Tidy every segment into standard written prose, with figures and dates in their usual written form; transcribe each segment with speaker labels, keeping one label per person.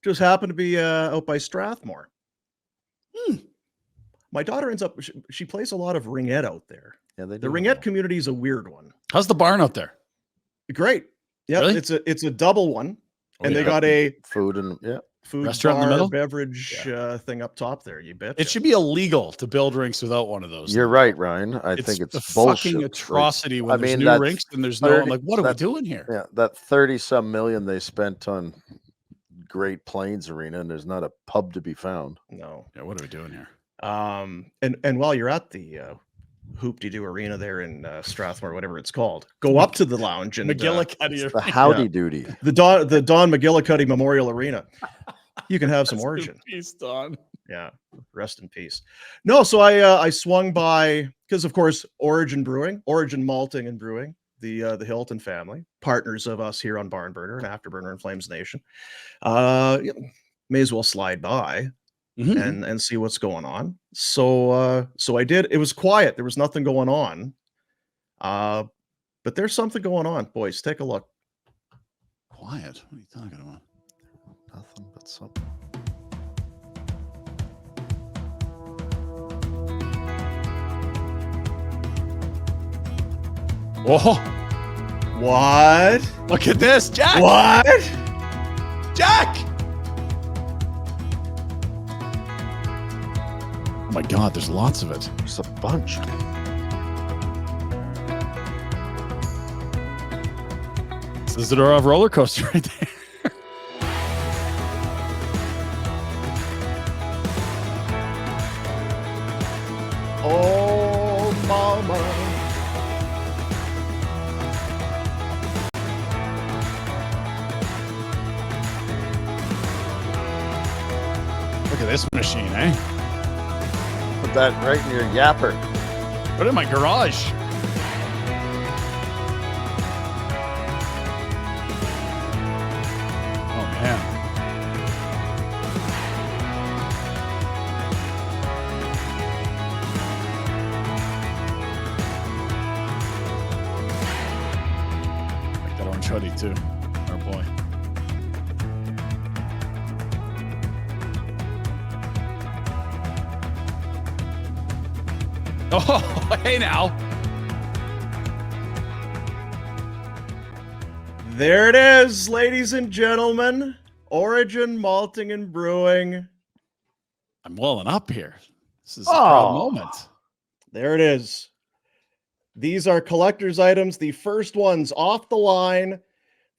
Speaker 1: just happened to be out by Strathmore. My daughter ends up, she plays a lot of ringette out there.
Speaker 2: Yeah, they
Speaker 1: the
Speaker 2: do
Speaker 1: ringette community is a weird one.
Speaker 3: How's the barn out there?
Speaker 1: Great. Yeah,
Speaker 3: Really?
Speaker 1: it's a double one. And they
Speaker 2: yeah.
Speaker 1: got a
Speaker 2: food and
Speaker 1: food
Speaker 3: Restaurant in
Speaker 1: bar,
Speaker 3: the middle?
Speaker 1: beverage thing up top there. You bet.
Speaker 3: It should be illegal to build rinks without one of those.
Speaker 2: You're right, Ryan. I think it's
Speaker 3: a
Speaker 2: bullshit.
Speaker 3: fucking atrocity when
Speaker 2: I
Speaker 3: there's
Speaker 2: mean,
Speaker 3: new
Speaker 2: that
Speaker 3: rinks and there's no. I'm like, what are we doing here?
Speaker 2: Yeah, that 30-some million they spent on Great Plains Arena, and there's not a pub to be found.
Speaker 1: No.
Speaker 3: Yeah, what are we doing here?
Speaker 1: And while you're at the Hoop-de-Doo Arena there in Strathmore, whatever it's called, go up to the lounge and
Speaker 3: McGillicuddy
Speaker 2: the Howdy Doody,
Speaker 1: the Don McGillicuddy Memorial Arena. You can have some Origin.
Speaker 3: Peace, Don.
Speaker 1: Yeah, rest in peace. No, so I swung by because of course Origin Malting and Brewing, the Hilton family, partners of us here on Barn Burner and Afterburner and Flames Nation. May as well slide by. And see what's going on. So I did. It was quiet. There was nothing going on. But there's something going on, boys. Take a look.
Speaker 3: Quiet? What are you talking about?
Speaker 2: nothing but something.
Speaker 3: Oh,
Speaker 1: What?
Speaker 3: look at this, Jack.
Speaker 1: What?
Speaker 3: Jack. Oh my God, there's lots of it.
Speaker 2: There's a bunch.
Speaker 3: This is the Zadorov roller coaster right there.
Speaker 1: Oh, mama.
Speaker 3: Look at this machine, eh?
Speaker 2: Put that right in your yapper.
Speaker 3: Put it in my garage. Oh, man. Like that orange hoodie, too. Our boy. Oh, hey now.
Speaker 1: There it is, ladies and gentlemen. Origin Malting and Brewing.
Speaker 3: I'm welling up here. This is a proud moment.
Speaker 1: There it is. These are collector's items. The first ones off the line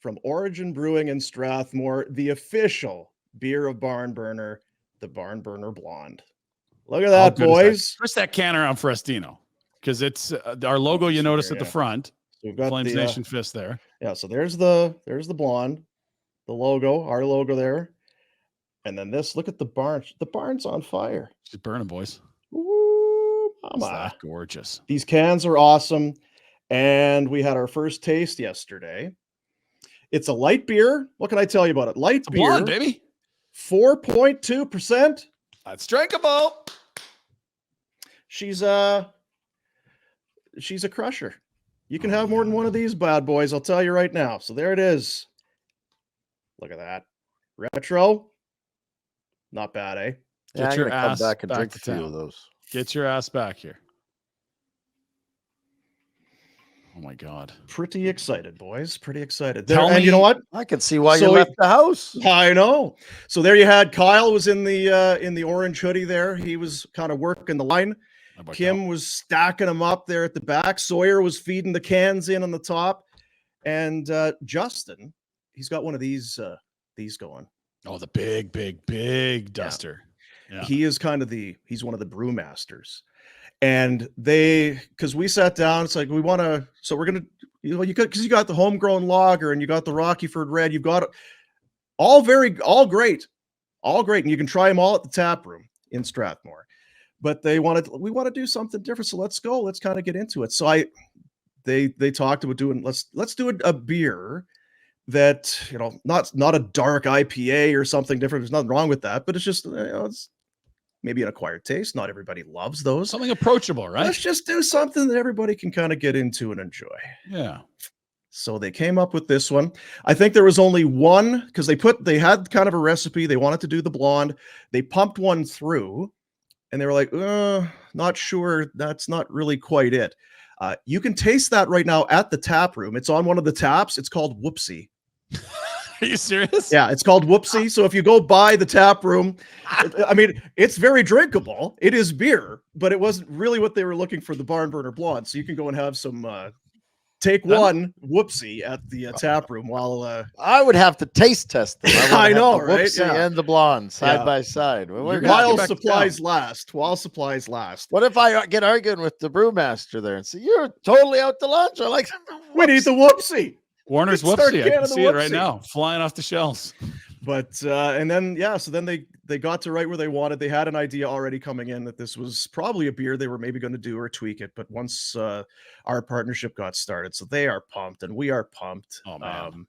Speaker 1: from Origin Brewing in Strathmore, the official beer of Barn Burner, the Barn Burner Blonde. Look at that, boys.
Speaker 3: Twist that can around for us, Dino, because it's our logo. You notice at the front.
Speaker 1: So we've got
Speaker 3: Flames
Speaker 1: the
Speaker 3: Nation fist there.
Speaker 1: Yeah, so there's the blonde, the logo, our logo there, and then this. Look at the barn. The barn's on fire.
Speaker 3: She's burning, boys.
Speaker 1: Ooh,
Speaker 3: Isn't
Speaker 1: mama.
Speaker 3: that gorgeous?
Speaker 1: These cans are awesome, and we had our first taste yesterday. It's a light beer. What can I tell you about it? Light
Speaker 3: It's a
Speaker 1: beer,
Speaker 3: blonde, baby.
Speaker 1: 4.2%.
Speaker 3: That's drinkable.
Speaker 1: She's a crusher. You can have more than one of these bad boys, I'll tell you right now. So there it is. Look at that. Retro. Not bad, eh?
Speaker 2: Yeah,
Speaker 3: Get
Speaker 2: I'm
Speaker 3: your
Speaker 2: gonna come
Speaker 3: ass
Speaker 2: back and
Speaker 3: back
Speaker 2: drink
Speaker 3: to
Speaker 2: a few
Speaker 3: town.
Speaker 2: of those.
Speaker 3: Get your ass back here. Oh my God.
Speaker 1: Pretty excited, boys. Pretty excited.
Speaker 3: Tell
Speaker 1: And you know
Speaker 3: me-
Speaker 1: what?
Speaker 2: I can see why
Speaker 1: So
Speaker 2: you left the house.
Speaker 1: I know. So there you had Kyle was in the orange hoodie there. He was kind of working the line.
Speaker 3: How about
Speaker 1: Kim was stacking them up there at the back. Sawyer was feeding the cans in on the top. And Justin, he's got one of these going.
Speaker 3: that? Oh, the big duster. Yeah.
Speaker 1: He is kind of he's one of the brewmasters. And because we sat down, it's like, we're going to, because you got the homegrown lager and you got the Rockyford Red, you've got all great. And you can try them all at the tap room in Strathmore. But we want to do something different. So let's go. Let's kind of get into it. So they talked about doing, let's do a beer that, not a dark IPA or something different. There's nothing wrong with that, but it's just, it's maybe an acquired taste. Not everybody loves those.
Speaker 3: Something approachable, right?
Speaker 1: Let's just do something that everybody can kind of get into and enjoy.
Speaker 3: Yeah.
Speaker 1: So they came up with this one. I think there was only one because they had kind of a recipe. They wanted to do the blonde. They pumped one through and they were like, not sure. That's not really quite it. You can taste that right now at the tap room. It's on one of the taps. It's called Whoopsie.
Speaker 3: Are you serious?
Speaker 1: Yeah, it's called Whoopsie. So if you go by the tap room, I mean, it's very drinkable. It is beer, but it wasn't really what they were looking for, the Barn Burner Blonde. So you can go and have some take one Whoopsie at the tap room while
Speaker 2: I would have to taste test them.
Speaker 1: I know,
Speaker 2: the
Speaker 1: right?
Speaker 2: Whoopsie
Speaker 1: Yeah.
Speaker 2: and the blonde side
Speaker 1: Yeah.
Speaker 2: by side. Well, we're gonna
Speaker 1: while
Speaker 2: get back
Speaker 1: supplies
Speaker 2: down.
Speaker 1: last. While supplies last.
Speaker 2: What if I get arguing with the brewmaster there and say, "You're totally out to lunch"? I like
Speaker 1: We need the Whoopsie.
Speaker 3: Warner's
Speaker 1: Start
Speaker 3: Whoopsie. I
Speaker 1: canning
Speaker 3: can
Speaker 1: the
Speaker 3: see it right
Speaker 1: Whoopsie.
Speaker 3: now, flying off the shelves.
Speaker 1: But and then so then they got to right where they wanted. They had an idea already coming in that this was probably a beer they were maybe going to do or tweak it. But once our partnership got started, so they are pumped and we are pumped.
Speaker 3: Oh, man.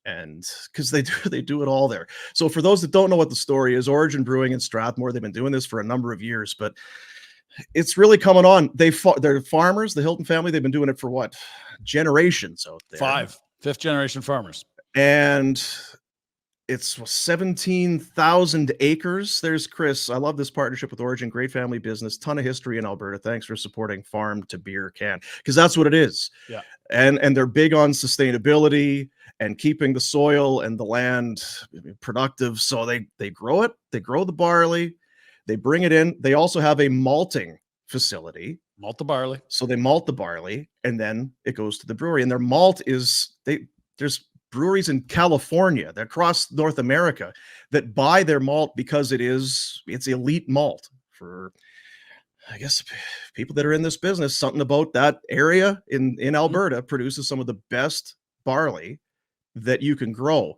Speaker 1: And because they do it all there. So for those that don't know what the story is, Origin Brewing in Strathmore, they've been doing this for a number of years, but it's really coming on. They're farmers, the Hilton family. They've been doing it for what, generations out there.
Speaker 3: Fifth generation farmers.
Speaker 1: And it's 17,000 acres. There's Chris. I love this partnership with Origin. Great family business. Ton of history in Alberta. Thanks for supporting farm to beer can, because that's what it is.
Speaker 3: Yeah.
Speaker 1: And they're big on sustainability and keeping the soil and the land productive. So they grow it. They grow the barley. They bring it in. They also have a malting facility.
Speaker 3: Malt the barley.
Speaker 1: So they malt the barley and then it goes to the brewery. And their malt is there's breweries in California, that across North America, that buy their malt because it's elite malt for, I guess, people that are in this business. Something about that area in Alberta produces some of the best barley that you can grow.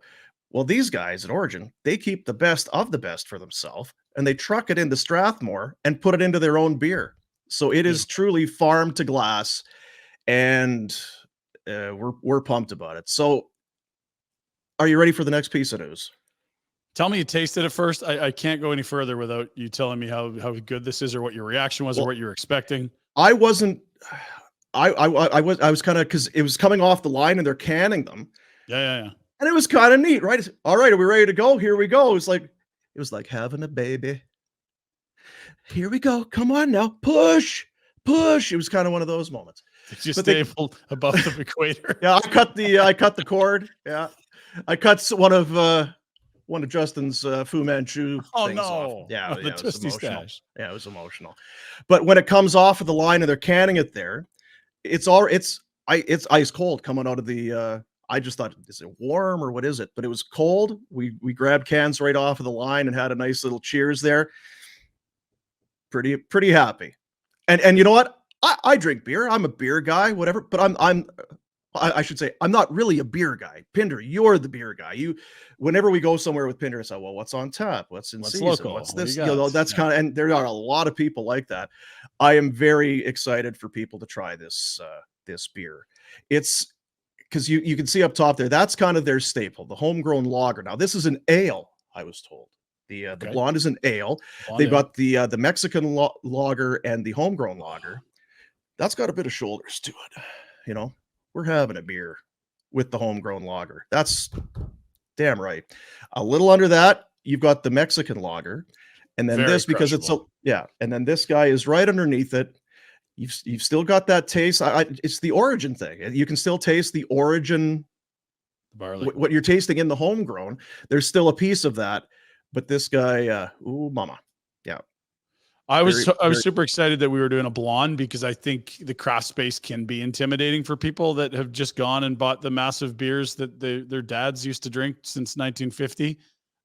Speaker 1: Well, these guys at Origin, they keep the best of the best for themselves and they truck it into Strathmore and put it into their own beer. So it is truly farm to glass, and we're pumped about it. So are you ready for the next piece of news?
Speaker 3: Tell me you tasted it first. I can't go any further without you telling me how good this is or what your reaction was or what you were expecting.
Speaker 1: I wasn't. I was kind of, because it was coming off the line and they're canning them.
Speaker 3: Yeah.
Speaker 1: And it was kind of neat, right? All right, are we ready to go? Here we go. It was like having a baby. Here we go. Come on now. Push. It was kind of one of those moments.
Speaker 3: Just stay above the equator.
Speaker 1: Yeah, I cut the cord. Yeah. I cut one of Justin's Fu Manchu things off. Yeah,
Speaker 3: the
Speaker 1: it was
Speaker 3: twisty
Speaker 1: emotional.
Speaker 3: stash.
Speaker 1: Yeah, it was emotional. But when it comes off of the line and they're canning it there, it's ice cold coming out of the I just thought, is it warm or what is it? But it was cold. We grabbed cans right off of the line and had a nice little cheers there. Pretty happy. And you know what? I drink beer. I'm a beer guy, whatever, but I should say I'm not really a beer guy. Pinder, you're the beer guy. Whenever we go somewhere with Pinder, I say, well, what's on tap? What's in season?
Speaker 3: Local?
Speaker 1: What's
Speaker 3: What
Speaker 1: this?
Speaker 3: do you got?
Speaker 1: That's kind of, and there are a lot of people like that. I am very excited for people to try this beer. It's because you can see up top there, that's kind of their staple, the homegrown lager. Now, this is an ale, I was told. The blonde is an ale. They've got the Mexican lager and the homegrown lager. That's got a bit of shoulders to it. You know, we're having a beer with the homegrown lager. That's damn right. A little under that, you've got the Mexican lager, and then
Speaker 3: Very
Speaker 1: this, because and then this guy is right underneath it. You've still got that taste. It's the origin thing. You can still taste the origin
Speaker 3: barley.
Speaker 1: What you're tasting in the homegrown. There's still a piece of that. But this guy, ooh, mama. Yeah.
Speaker 3: I was super excited that we were doing a blonde, because I think the craft space can be intimidating for people that have just gone and bought the massive beers that their dads used to drink since 1950.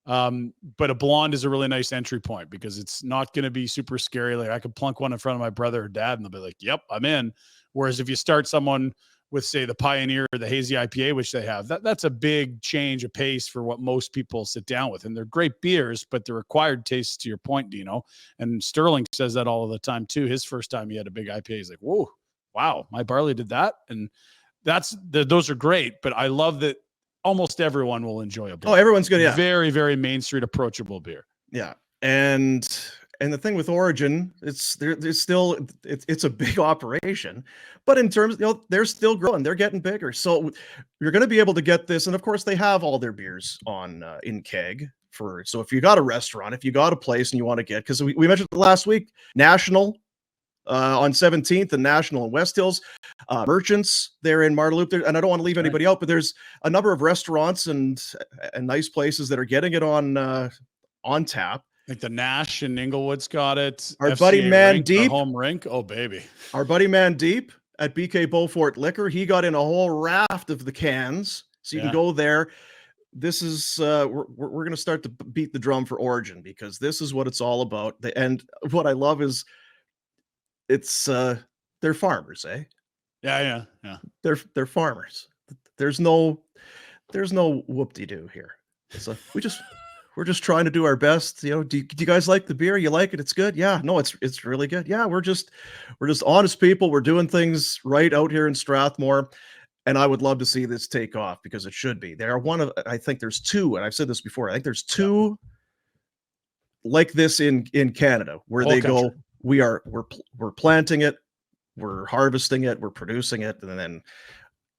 Speaker 3: But a blonde is a really nice entry point, because it's not going to be super scary. Like I could plunk one in front of my brother or dad and they'll be like, yep, I'm in. Whereas if you start someone with, say, the Pioneer or the Hazy IPA, which they have, that's a big change of pace for what most people sit down with. And they're great beers, but the required tastes, to your point, Dino. And Sterling says that all of the time too. His first time he had a big IPA, he's like, whoa, wow, my barley did that. And those are great. But I love that almost everyone will enjoy a blonde.
Speaker 1: Oh, everyone's good. Yeah.
Speaker 3: Very, very Main Street approachable beer.
Speaker 1: Yeah. And And the thing with Origin, there's still it's a big operation, but in terms, they're still growing, they're getting bigger. So you're going to be able to get this, and of course they have all their beers on in keg for. So if you got a restaurant, if you got a place and you want to get, because we mentioned last week, National on 17th and National in West Hills, Merchants there in Marteloup, and I don't want to leave anybody out, but there's a number of restaurants and nice places that are getting it on tap.
Speaker 3: Like the Nash in Inglewood's got it.
Speaker 1: Our buddy Man
Speaker 3: rink,
Speaker 1: Deep,
Speaker 3: home rink. Oh baby,
Speaker 1: our buddy Man Deep at BK Beaufort Liquor, he got in a whole raft of the cans, so you can go there. This is we're going to start to beat the drum for Origin, because this is what it's all about. And what I love is it's they're farmers, eh?
Speaker 3: Yeah.
Speaker 1: They're farmers. There's no whoop-de-doo here. So we're just trying to do our best. Do you guys like the beer? You like it? It's good. Yeah, no, it's really good. Yeah, we're just honest people. We're doing things right out here in Strathmore, and I would love to see this take off, because it should be. I think there's two, and I've said this before. I think there's two like this in Canada, where they go, we're planting it, we're harvesting it, we're producing it, and then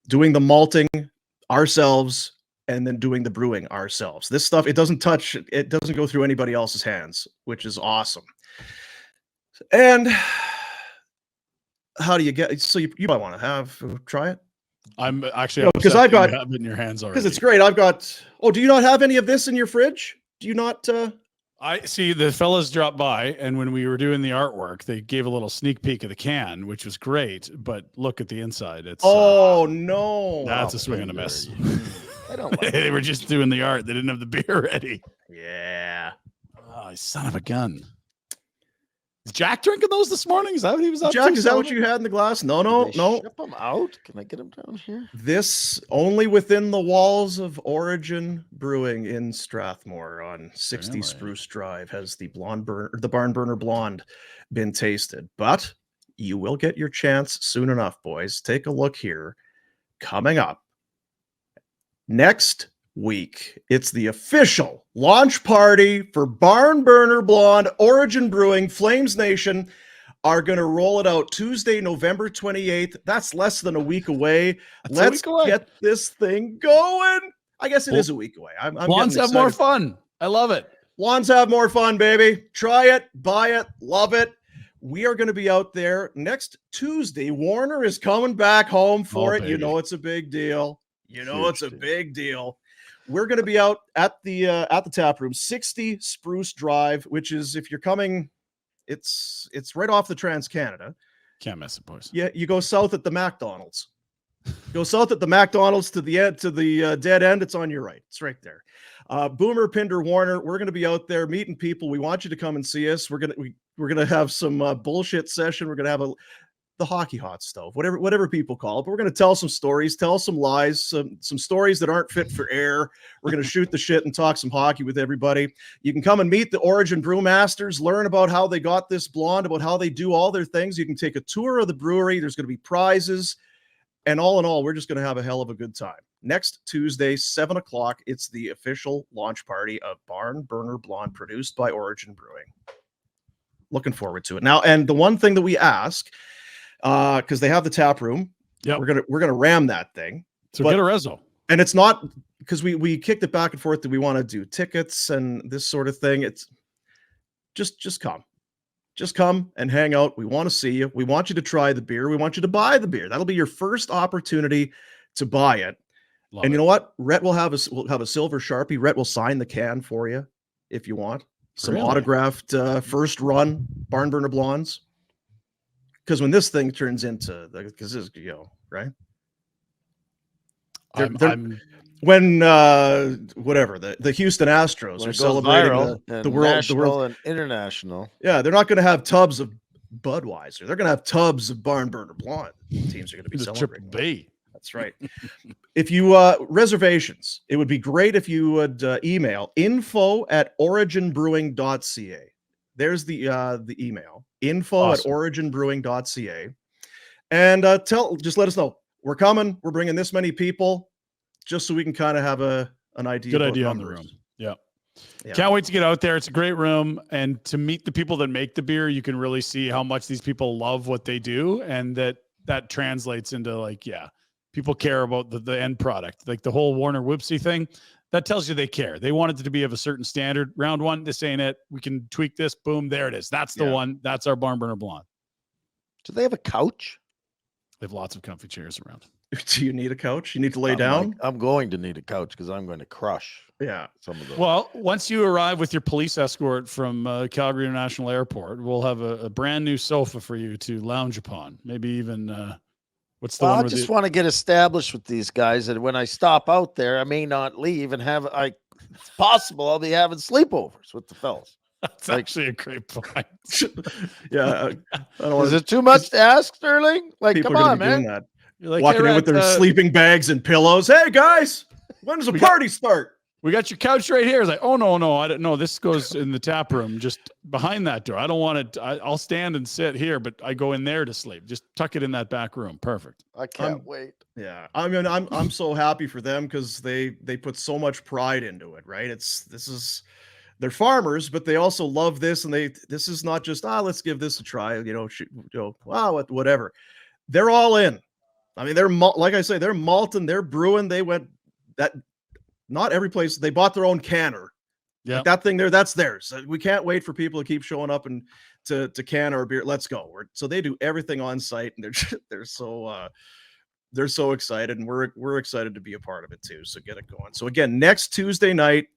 Speaker 1: doing the malting ourselves, and then doing the brewing ourselves. This stuff, it doesn't go through anybody else's hands, which is awesome. And how do you get, so you might want to try it.
Speaker 3: I'm actually
Speaker 1: because I've got
Speaker 3: it in your hands already.
Speaker 1: Because it's great. I've got, do you not have any of this in your fridge? Do you not?
Speaker 3: I see the fellas dropped by, and when we were doing the artwork, they gave a little sneak peek of the can, which was great. But look at the inside. It's
Speaker 1: no,
Speaker 3: that's a swing and a miss.
Speaker 2: I don't like
Speaker 3: They were just doing the art. They didn't have the beer ready.
Speaker 1: Yeah.
Speaker 3: Oh, son of a gun. Is Jack drinking those this morning? Is that what he was up to?
Speaker 1: Jack, is that what you had in the glass? No.
Speaker 2: Ship them out. Can I get them down here?
Speaker 1: This only within the walls of Origin Brewing in Strathmore on 60 Spruce Drive has the Barn Burner Blonde been tasted. But you will get your chance soon enough, boys. Take a look here. Coming up next week, it's the official launch party for Barn Burner Blonde. Origin Brewing, Flames Nation are going to roll it out Tuesday, November 28th. That's less than a week away. Let's get this thing going. I guess it is a week away.
Speaker 3: Blondes have more fun. I love it.
Speaker 1: Blondes have more fun, baby. Try it, buy it, love it. We are going to be out there next Tuesday. Warner is coming back home for it. Baby. You know it's a big deal. Big deal. We're going to be out at the tap room, 60 Spruce Drive, which is, if you're coming, it's right off the Trans-Canada.
Speaker 3: Can't miss it, boys.
Speaker 1: Yeah, you go south at the McDonald's. Go south at the McDonald's to the dead end. It's on your right. It's right there. Boomer, Pinder, Warner. We're going to be out there meeting people. We want you to come and see us. We're gonna have some bullshit session. We're gonna have the hockey hot stove, whatever people call it. But we're going to tell some stories, tell some lies, some stories that aren't fit for air. We're going to shoot the shit and talk some hockey with everybody. You can come and meet the Origin Brewmasters, learn about how they got this blonde, about how they do all their things. You can take a tour of the brewery. There's going to be prizes. And all in all, we're just going to have a hell of a good time. Next Tuesday, 7 o'clock, it's the official launch party of Barn Burner Blonde, produced by Origin Brewing. Looking forward to it. Now, and the one thing that we ask, because they have the tap room. Yeah, we're gonna ram that thing.
Speaker 3: So get a reso.
Speaker 1: And it's not because we kicked it back and forth that we want to do tickets and this sort of thing. It's just come and hang out. We want to see you. We want you to try the beer. We want you to buy the beer. That'll be your first opportunity to buy it. You know what? Rhett will have a silver Sharpie. Rhett will sign the can for you if you want some autographed first run Barn Burner Blondes. Because when this thing turns into right? When the Houston Astros are celebrating the world
Speaker 2: and international.
Speaker 1: Yeah, they're not going to have tubs of Budweiser. They're going to have tubs of Barn Burner Blonde. Teams are going to be celebrating.
Speaker 3: Triple B.
Speaker 1: That's right. If you reservations, it would be great if you would email info@originbrewing.ca. There's the email, info@originbrewing.ca. And just let us know. We're coming. We're bringing this many people just so we can kind of have an idea.
Speaker 3: Good idea on the room. Yeah.
Speaker 1: Yeah.
Speaker 3: Can't wait to get out there. It's a great room, and to meet the people that make the beer, you can really see how much these people love what they do, and that translates into like, yeah, people care about the end product. Like the whole Warner Whoopsie thing, that tells you they care. They want it to be of a certain standard. Round one, this ain't it. We can tweak this. Boom, there it is. That's the one. That's our barn burner blonde.
Speaker 2: Do they have a couch?
Speaker 3: They have lots of comfy chairs around.
Speaker 1: Do you need a couch? You need to lay down?
Speaker 2: I'm going to need a couch because I'm going to crush.
Speaker 1: Yeah.
Speaker 2: Some of those.
Speaker 3: Well, once you arrive with your police escort from Calgary International Airport, we'll have a brand new sofa for you to lounge upon. Maybe even what's the one?
Speaker 2: I just want to get established with these guys, and when I stop out there, I may not leave and have. It's possible I'll be having sleepovers with the fellas.
Speaker 3: That's actually a great point.
Speaker 1: Yeah.
Speaker 2: Is it too much to ask, Sterling? Like,
Speaker 1: people
Speaker 2: come
Speaker 1: are
Speaker 2: on,
Speaker 1: gonna be
Speaker 2: man.
Speaker 1: doing that.
Speaker 3: You're like,
Speaker 1: Walking
Speaker 3: hey,
Speaker 1: in with
Speaker 3: Rhett,
Speaker 1: their sleeping bags and pillows. Hey guys, when does the party start?
Speaker 3: We got your couch right here. It's like, oh no, I don't know. This goes in the tap room, just behind that door. I don't want it. I'll stand and sit here, but I go in there to sleep. Just tuck it in that back room. Perfect.
Speaker 2: I can't wait.
Speaker 1: Yeah, I mean, I'm so happy for them because they put so much pride into it. Right? They're farmers, but they also love this, and this is not just let's give this a try. Whatever. They're all in. I mean, like I say, they're malting, they're brewing. They went that. Not every place, they bought their own canner.
Speaker 3: Yeah,
Speaker 1: like that thing there, that's theirs. We can't wait for people to keep showing up and to can our beer. Let's go. So they do everything on site, and they're so excited, and we're excited to be a part of it too. So get it going. So again, next Tuesday night,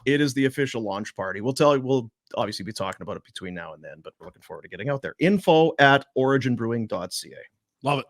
Speaker 1: it is the official launch party. We'll obviously be talking about it between now and then, but we're looking forward to getting out there. info@originbrewing.ca.
Speaker 3: Love it.